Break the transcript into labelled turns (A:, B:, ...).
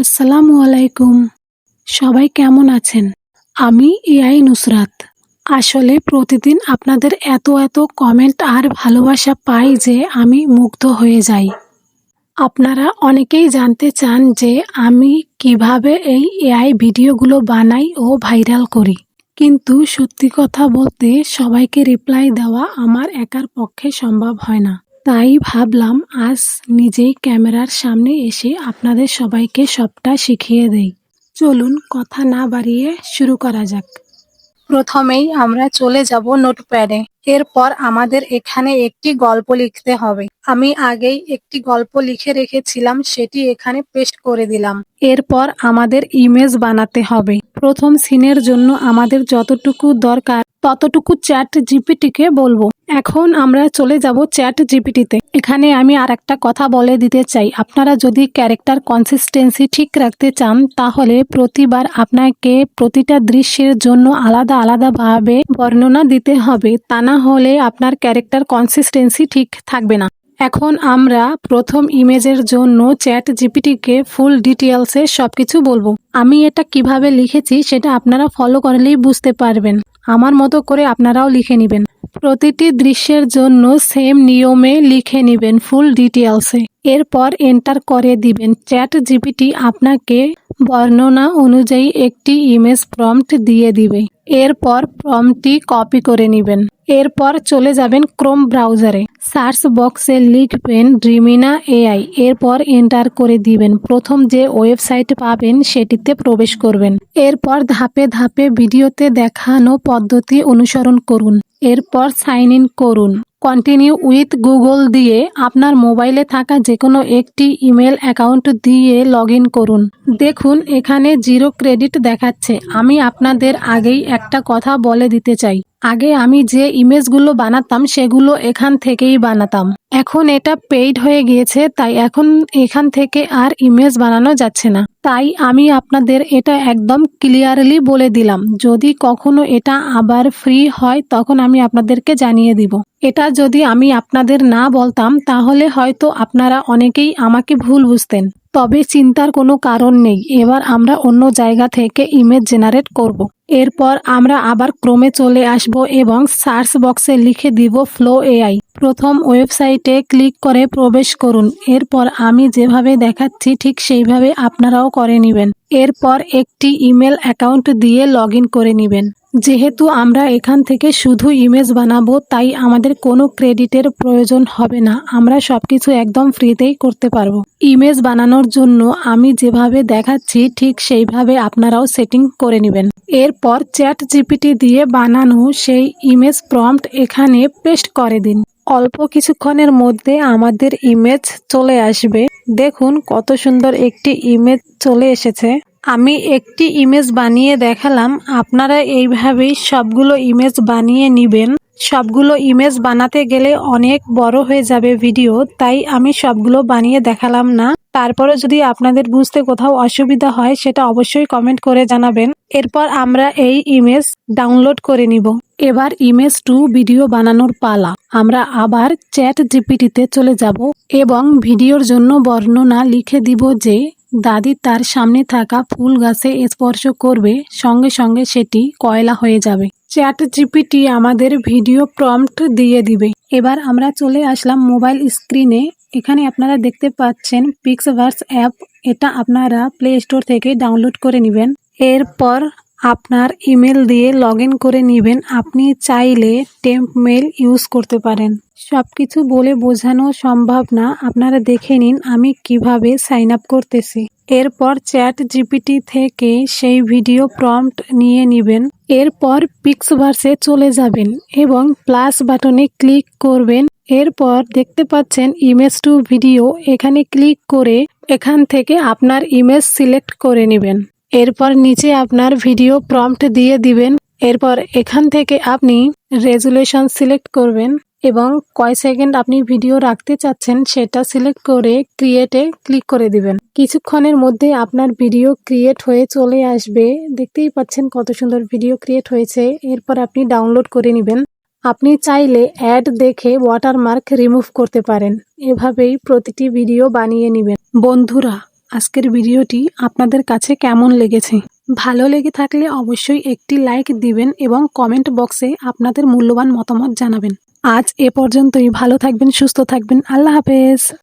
A: আসসালামু আলাইকুম। সবাই কেমন আছেন? আমি এআই নুসরাত। আসলে প্রতিদিন আপনাদের এত কমেন্ট আর ভালোবাসা পাই যে আমি মুগ্ধ হয়ে যাই। আপনারা অনেকেই জানতে চান যে আমি কিভাবে এই এআই ভিডিওগুলো বানাই ও ভাইরাল করি। কিন্তু সত্যি কথা বলতে সবাইকে রিপ্লাই দেওয়া আমার একার পক্ষে সম্ভব হয় না। তাই ভাবলাম আজ নিজেই ক্যামেরার সামনে এসে আপনাদের সবাইকে সবটা শিখিয়ে দেই। চলুন কথা না বাড়িয়ে শুরু করা যাক। প্রথমেই আমরা চলে যাব নোটপ্যাডে। এরপর আমাদের এখানে একটি গল্প লিখতে হবে। আমি আগেই একটি গল্প লিখে রেখেছিলাম, সেটি এখানে পেস্ট করে দিলাম। এরপর আমাদের ইমেজ বানাতে হবে। প্রথম সিনের জন্য আমাদের যতটুকু দরকার ততটুকু চ্যাট জিপিটিকে বলবো। এখন আমরা চলে যাব চ্যাট জিপিটিতে। এখানে আমি আর একটা কথা বলে দিতে চাই, আপনারা যদি ক্যারেক্টার কনসিস্টেন্সি ঠিক রাখতে চান তাহলে প্রতিবার আপনাকে প্রতিটা দৃশ্যের জন্য আলাদাভাবে বর্ণনা দিতে হবে, তা না হলে আপনার ক্যারেক্টার কনসিস্টেন্সি ঠিক থাকবে না। এখন আমরা প্রথম ইমেজের জন্য চ্যাট জিপিটিকে ফুল ডিটেলসে সবকিছু বলবো। আমি এটা কিভাবে লিখেছি সেটা আপনারা ফলো করলেই বুঝতে পারবেন। আমার মতো করে আপনারাও লিখে নেবেন। প্রতিটি দৃশ্যের জন্য সেম নিয়মে লিখে নেবেন ফুল ডিটেলসে। এরপর এন্টার করে দিবেন। চ্যাট জিপিটি আপনাকে বর্ণনা অনুযায়ী একটি ইমেজ প্রম্পট দিয়ে দিবে। এরপর প্রম্পটটি কপি করে নেবেন। এরপর চলে যাবেন ক্রোম ব্রাউজারে। সার্চ বক্সে লিখবেন ড্রিমিনা এআই। এরপর এন্টার করে দিবেন। প্রথম যে ওয়েবসাইট পাবেন সেটিতে প্রবেশ করবেন। এরপর ধাপে ধাপে ভিডিওতে দেখানো পদ্ধতি অনুসরণ করুন। এরপর সাইন ইন করুন। কন্টিনিউ উইথ গুগল দিয়ে আপনার মোবাইলে থাকা যে কোনো একটি ইমেল অ্যাকাউন্ট দিয়ে লগ ইন করুন। দেখুন এখানে 0 ক্রেডিট দেখাচ্ছে। আমি আপনাদের আগেই একটা কথা বলে দিতে চাই, আগে আমি যে ইমেজগুলো বানাতাম সেগুলো এখান থেকেই বানাতাম। এখন এটা পেইড হয়ে গিয়েছে, তাই এখন এখান থেকে আর ইমেজ বানানো যাচ্ছে না। তাই আমি আপনাদের এটা একদম ক্লিয়ারলি বলে দিলাম। যদি কখনো এটা আবার ফ্রি হয় তখন আমি আপনাদেরকে জানিয়ে দিব। এটা যদি আমি আপনাদের না বলতাম তাহলে হয়তো আপনারা অনেকেই আমাকে ভুল বুঝতেন। তবে চিন্তার কোনো কারণ নেই, এবার আমরা অন্য জায়গা থেকে ইমেজ জেনারেট করব। এরপর আমরা আবার ক্রোমে চলে আসব এবং সার্চ বক্সে লিখে দিব ফ্লো এআই। প্রথম ওয়েবসাইটে ক্লিক করে প্রবেশ করুন। এরপর আমি যেভাবে দেখাচ্ছি ঠিক সেইভাবে আপনারাও করে নেবেন। এরপর একটি ইমেল অ্যাকাউন্ট দিয়ে লগ ইন করে নেবেন। যেহেতু আমরা এখান থেকে শুধু ইমেজ বানাবো তাই আমাদের কোনো ক্রেডিটের প্রয়োজন হবে না। আমরা সবকিছু একদম ফ্রিতেই করতে পারবো। ইমেজ বানানোর জন্য আমি যেভাবে দেখাচ্ছি ঠিক সেইভাবে আপনারাও সেটিং করে নেবেন। এরপর চ্যাট জিপিটি দিয়ে বানানো সেই ইমেজ প্রম্পট এখানে পেস্ট করে দিন। অল্প কিছুক্ষণের মধ্যে আমাদের ইমেজ চলে আসবে। দেখুন কত সুন্দর একটি ইমেজ চলে এসেছে। আমি একটি ইমেজ বানিয়ে দেখালাম, আপনারা এইভাবেই সবগুলো ইমেজ বানিয়ে নেবেন। সবগুলো ইমেজ বানাতে গেলে অনেক বড় হয়ে যাবে ভিডিও, তাই আমি সবগুলো বানিয়ে দেখালাম না। তারপরে যদি আপনাদের বুঝতে কোথাও অসুবিধা হয় সেটা অবশ্যই কমেন্ট করে জানাবেন। এরপর আমরা এই ইমেজ ডাউনলোড করে নিব। এবার ইমেজ 2 ভিডিও বানানোর পালা। আমরা আবার চ্যাট জিপিটিতে চলে যাব এবং ভিডিওর জন্য বর্ণনা লিখে দিব যে দাদি তার সামনে থাকা ফুল গাছে স্পর্শ করবে, সঙ্গে সঙ্গে সেটি কয়লা হয়ে যাবে। চ্যাট জিপিটি আমাদের ভিডিও প্রম্পট দিয়ে দিবে। এবার আমরা চলে আসলাম মোবাইল স্ক্রিনে। এখানে আপনারা দেখতে পাচ্ছেন পিক্সভার্স অ্যাপ। এটা আপনারা প্লে স্টোর থেকে ডাউনলোড করে নেবেন। এরপর আপনার ইমেল দিয়ে লগ ইন করে নেবেন। আপনি চাইলে টেম্প মেল ইউজ করতে পারেন। সবকিছু বলে বোঝানো সম্ভব না, আপনারা দেখে নিন আমি কিভাবে সাইন আপ করতেছি। এরপর চ্যাট জিপিটি থেকে সেই ভিডিও প্রম্পট নিয়ে নেবেন। এরপর পিক্সভার্সে চলে যাবেন এবং প্লাস বাটনে ক্লিক করবেন। এরপর দেখতে পাচ্ছেন ইমেজ 2 ভিডিও। এখানে ক্লিক করে এখান থেকে আপনার ইমেজ সিলেক্ট করে নেবেন। এরপর নিচে আপনার ভিডিও প্রম্পট দিয়ে দিবেন। এরপর এখান থেকে আপনি রেজুলেশন সিলেক্ট করবেন এবং কয় সেকেন্ড আপনি ভিডিও রাখতে চাচ্ছেন সেটা সিলেক্ট করে ক্রিয়েটে ক্লিক করে দিবেন। কিছুক্ষণের মধ্যে আপনার ভিডিও ক্রিয়েট হয়ে চলে আসবে। দেখতেই পাচ্ছেন কত সুন্দর ভিডিও ক্রিয়েট হয়েছে। এরপর আপনি ডাউনলোড করে নেবেন। আপনি চাইলে অ্যাড দেখে ওয়াটারমার্ক রিমুভ করতে পারেন। এভাবেই প্রতিটি ভিডিও বানিয়ে নেবেন। বন্ধুরা, আজকের ভিডিওটি আপনাদের কাছে কেমন লেগেছে। ভালো লেগে থাকলে অবশ্যই একটি লাইক দিবেন এবং কমেন্ট বক্সে আপনাদের মূল্যবান মতামত জানাবেন। আজ এ পর্যন্তই। ভালো থাকবেন, সুস্থ থাকবেন। আল্লাহ হাফেজ।